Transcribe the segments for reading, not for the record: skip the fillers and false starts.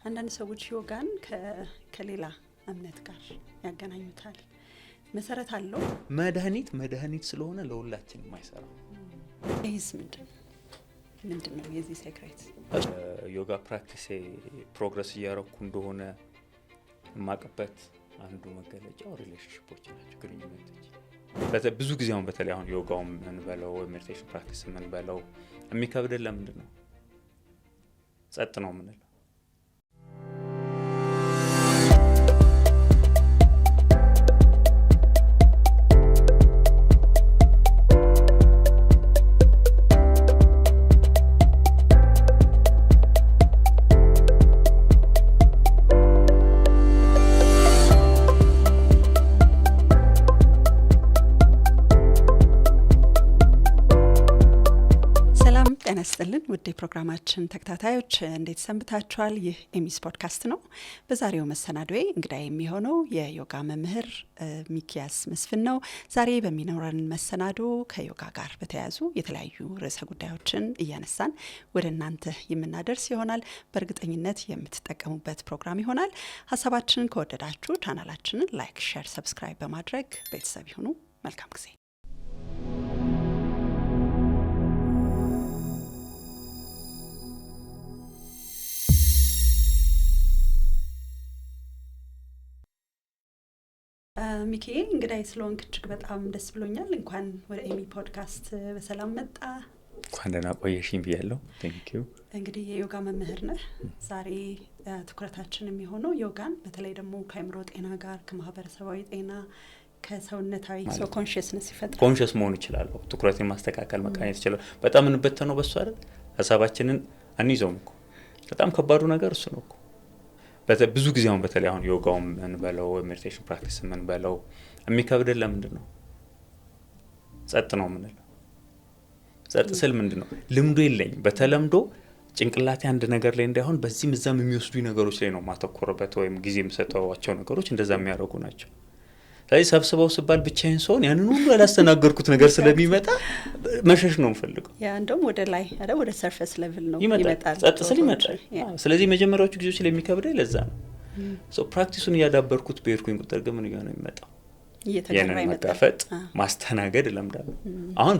አንዳንድ ሰዎች ዮጋን ከሌላ እምነት ጋር ያገናኙታል። መሰረት አለው። መድኃኒት ስለሆነ ለሁላችንም አይሰራም። ይህስ ምንድነው የዚህ ሴክሬት? ዮጋ ፕራክቲስ ፕሮግረስ እያረኩ እንደሆነ የማቀበት አንዱ መገለጫው ሪሌሽንሺፖች ናቸው፣ ግንኙነቶች። ብዙ ጊዜ አሁን በተለይ አሁን ዮጋውም እንበለው ሜዲቴሽን ፕራክቲስ እንበለው የሚከብደን ለምንድን ነው? ጸጥ ነው የምንለው። ጤናስጥልን ውድ ፕሮግራማችን ተከታታዮች እንዴት ሰንብታችኋል? ይህ ኤሚስ ፖድካስት ነው። በዛሬው መሰናዶዬ እንግዳ የሚሆነው የዮጋ መምህር ሚኪያስ መስፍን ነው። ዛሬ በሚኖረን መሰናዶ ከዮጋ ጋር በተያያዙ የተለያዩ ርዕሰ ጉዳዮችን እያነሳን ወደ እናንተ የምናደርስ ይሆናል። በእርግጠኝነት የምትጠቀሙበት ፕሮግራም ይሆናል። ሀሳባችንን ከወደዳችሁ ቻናላችንን ላይክ፣ ሼር፣ ሰብስክራይብ በማድረግ ቤተሰብ ይሁኑ። መልካም ጊዜ። ሚካኤል እንግዳይ ስለሆንክ እጅግ በጣም ደስ ብሎኛል። እንኳን ወደ ኤሚ ፖድካስት በሰላም መጣ። እንኳን ደህና ቆየሽኝ ብያለሁ። ቴንክ ዩ። እንግዲህ የዮጋ መምህር ነህ። ዛሬ ትኩረታችን የሚሆነው ዮጋን በተለይ ደግሞ ከአእምሮ ጤና ጋር ከማህበረሰባዊ ጤና ከሰውነታዊ ሰው ኮንሽስነስ ይፈጥራል። ኮንሽስ መሆን ይችላል። ትኩረትን ማስተካከል መቃኘት ይችላል። በጣም እንበተነው በሱ አይደል? ሀሳባችንን አንይዘውም እኮ። በጣም ከባዱ ነገር እሱ ነው እኮ። ብዙ ጊዜ አሁን በተለይ አሁን ዮጋውም እንበለው ሜዲቴሽን ፕራክቲስ እንበለው የሚከብደን ለምንድን ነው? ጸጥ ነው የምንለው። ጸጥ ስል ምንድን ነው? ልምዱ የለኝም። በተለምዶ ጭንቅላቴ አንድ ነገር ላይ እንዳይሆን በዚህም እዛም የሚወስዱ ነገሮች ላይ ነው ማተኮርበት፣ ወይም ጊዜ የምሰጠዋቸው ነገሮች እንደዛ የሚያደርጉ ናቸው። ስለዚህ ሰብስበው ስባል ብቻዬን ሰውን ያንን ሁሉ ያላስተናገርኩት ነገር ስለሚመጣ መሸሽ ነው የምፈልገው። ያ እንደውም ወደ ላይ ወደ ሰርፌስ ሌቭል ነው ይመጣል፣ ጸጥ ስል ይመጣል። ስለዚህ መጀመሪያዎቹ ጊዜዎች ላይ የሚከብደኝ ለዛ ነው። ፕራክቲሱን እያዳበርኩት በሄድኩኝ ቁጥር ግን ምን እየሆነ የሚመጣው እየተገራ መጋፈጥ ማስተናገድ እለምዳለሁ። አሁን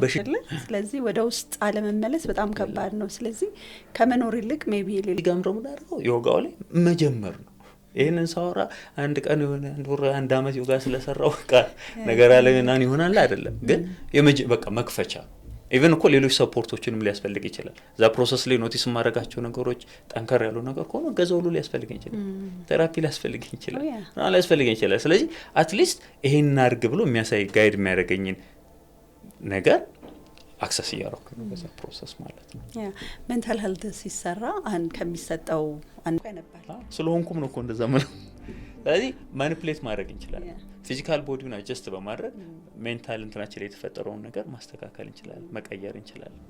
ስለዚህ ወደ ውስጥ አለመመለስ በጣም ከባድ ነው። ስለዚህ ከመኖር ይልቅ ሜቢ ጋምሮ ምናደርገው ዮጋው ላይ መጀመር ነው። ይሄንን ሳወራ አንድ ቀን የሆነ አንድ አመት ዮጋ ስለሰራው ነገር አለናን ይሆናል አይደለም፣ ግን በቃ መክፈቻ። ኢቭን እኮ ሌሎች ሰፖርቶችንም ሊያስፈልግ ይችላል። እዛ ፕሮሰስ ላይ ኖቲስ ማድረጋቸው ነገሮች ጠንከር ያሉ ነገር ከሆነ ገዛው ሁሉ ሊያስፈልግ ይችላል። ቴራፒ ሊያስፈልግ ይችላል። ስለዚህ አትሊስት ይሄን አድርግ ብሎ የሚያሳይ ጋይድ የሚያደርገኝን ነገር አክሰስ እያደረኩ ነው በዛ ፕሮሰስ ማለት ነው። ያ ሜንታል ሄልት ሲሰራ ከሚሰጠው አንዱ ነበር ስለሆንኩም ነው እኮ እንደዛ ማለት። ስለዚህ ማኒፕሌት ማድረግ እንችላለን። ፊዚካል ቦዲውን አጀስት በማድረግ ሜንታል እንትናችን ላይ የተፈጠረውን ነገር ማስተካከል እንችላለን፣ መቀየር እንችላለን።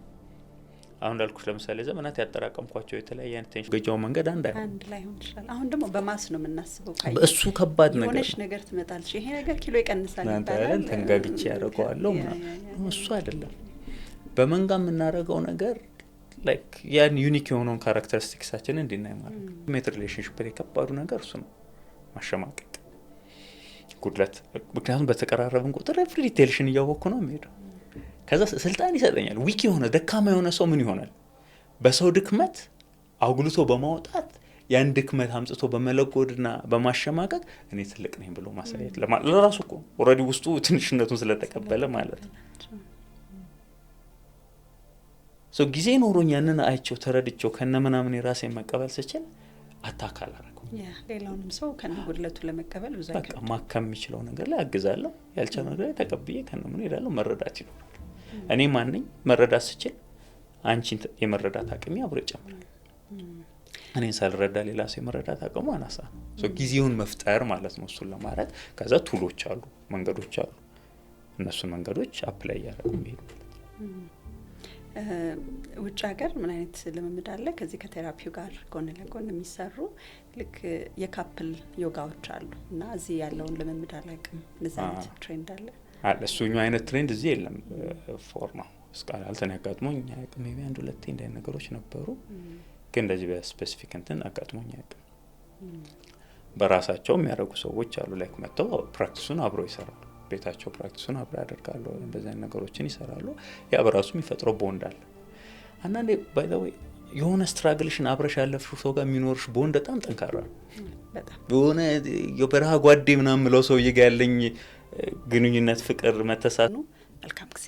አሁን እንዳልኩሽ ለምሳሌ ዘመናት ያጠራቀምኳቸው የተለያየ አይነት ቴንሽን ገጃው መንገድ አንድ ላይ ሆን ይችላል። አሁን ደግሞ በማስ ነው የምናስበው። እሱ ከባድ ነገር ሆነሽ ነገር ትመጣለሽ፣ ይሄ ነገር ኪሎ ይቀንሳል ይባላል፣ ተንጋግቼ ያደርገዋለሁ። እሱ አይደለም በመንጋ የምናደርገው ነገር ላይክ ያን ዩኒክ የሆነውን ካራክተሪስቲክሳችንን እንድናይ ማለት ነው። ሜት ሪሌሽንሺፕ ላይ ከባዱ ነገር እሱ ነው፣ ማሸማቀቅ፣ ጉድለት። ምክንያቱም በተቀራረብን ቁጥር ኤቭሪ ዲቴልሽን እያወቅኩ ነው የሚሄደው። ከዛ ስልጣን ይሰጠኛል። ዊክ የሆነ ደካማ የሆነ ሰው ምን ይሆናል? በሰው ድክመት አጉልቶ በማውጣት ያን ድክመት አምጽቶ በመለጎድና በማሸማቀቅ እኔ ትልቅ ነኝ ብሎ ማሳየት ለራሱ እኮ ኦልሬዲ ውስጡ ትንሽነቱን ስለተቀበለ ማለት ነው። ጊዜ ኖሮኝ ያንን አይቸው ተረድቸው ከነምናምን የራሴን መቀበል ስችል አታካል አረገው። ሌላውንም ሰው ከነጉድለቱ ለመቀበል ብዙ በቃ ማከም የሚችለው ነገር ላይ አግዛለሁ፣ ያልቻለው ነገር ላይ ተቀብዬ ከነምን ሄዳለሁ። መረዳት ይኖራል። እኔ ማንኝ መረዳት ስችል አንቺን የመረዳት አቅሜ አብሮ ይጨምራል። እኔን ሳልረዳ ሌላ ሰው የመረዳት አቅሙ አናሳ ነው። ጊዜውን መፍጠር ማለት ነው እሱን ለማድረግ። ከዛ ቱሎች አሉ፣ መንገዶች አሉ። እነሱን መንገዶች አፕላይ ያደረጉ ይሄዱ። ውጭ ሀገር ምን አይነት ልምምድ አለ? ከዚህ ከቴራፒው ጋር ጎን ለጎን የሚሰሩ ልክ የካፕል ዮጋዎች አሉ እና እዚህ ያለውን ልምምድ አላውቅም። እንደዚህ አይነት ትሬንድ አለ? እሱኛው አይነት ትሬንድ እዚህ የለም። ፎር ነው እስካል አልተን ያጋጥሞኝ አያውቅም። ሜቢ አንድ ሁለቴ እንዳይ ነገሮች ነበሩ፣ ግን እንደዚህ በስፔሲፊክ እንትን አጋጥሞኝ አያውቅም። በራሳቸው የሚያደርጉ ሰዎች አሉ። ላይክ መጥተው ፕራክቲሱን አብሮ ይሰራሉ። ቤታቸው ፕራክቲሱን አብሮ ያደርጋሉ። እንደዚህ አይነት ነገሮችን ይሰራሉ። ያ በራሱ የሚፈጥረው ቦንድ አለ። አንዳንዴ ባይ ዘ ዌይ የሆነ ስትራግልሽን አብረሽ ያለፍሽው ሰው ጋር የሚኖርሽ ቦንድ በጣም ጠንካራ ነው። የሆነ የበረሃ ጓዴ ምናምን ምለው ሰውዬ ጋር ያለኝ ግንኙነት ፍቅር፣ መተሳሰብ ነው። መልካም ጊዜ